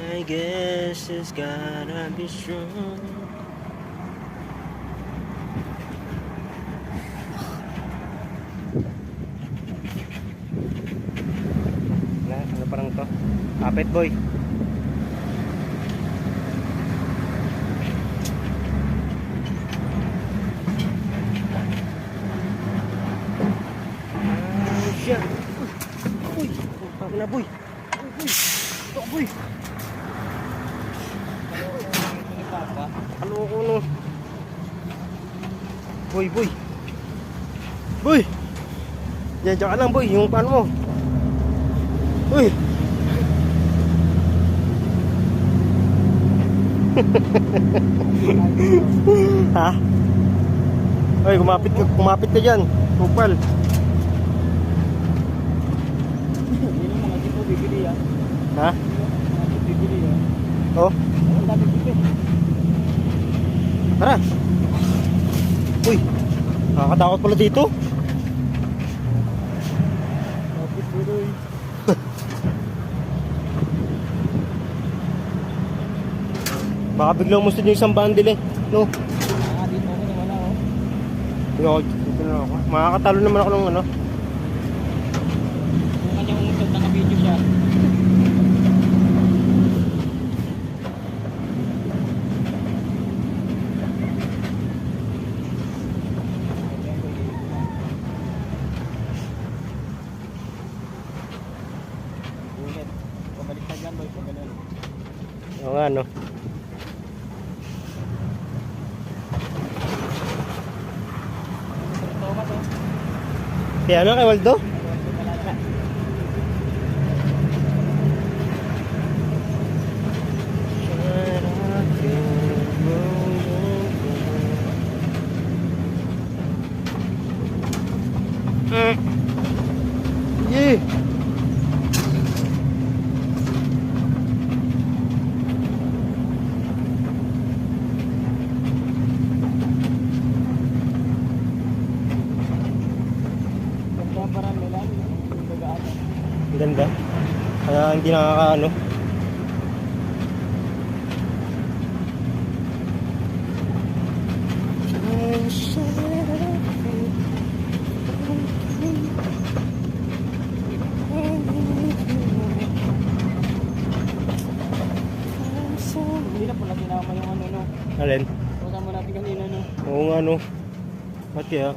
I guess it's gotta be strong. Ano parang to? Kapit boy. Siya. Uy, pag na boy. Uy, ito boy. Ano ko no? Boy, boy. Boy. Diyan ka lang boy, yung paano mo? Uy. Ha? Uy, kumapit ka diyan. Kupal. Ha? Oh? Tara. Uy, nakakatakot pala dito. Baka biglang gusto nyo isang bundle eh. No? Dito na ako. Makakatalo naman ako ng ano. Kung kanyang umusap, naka-video siya. Pabalik na dyan boy, pabalik. Oo nga no. Kaya ano kay Waldo? Yeah. Ang ganda. Kaya hindi nakakaano. Hindi na pala tinama yung ano no. Alin? Kasama natin kanina no. Oo nga no. Ba't kaya?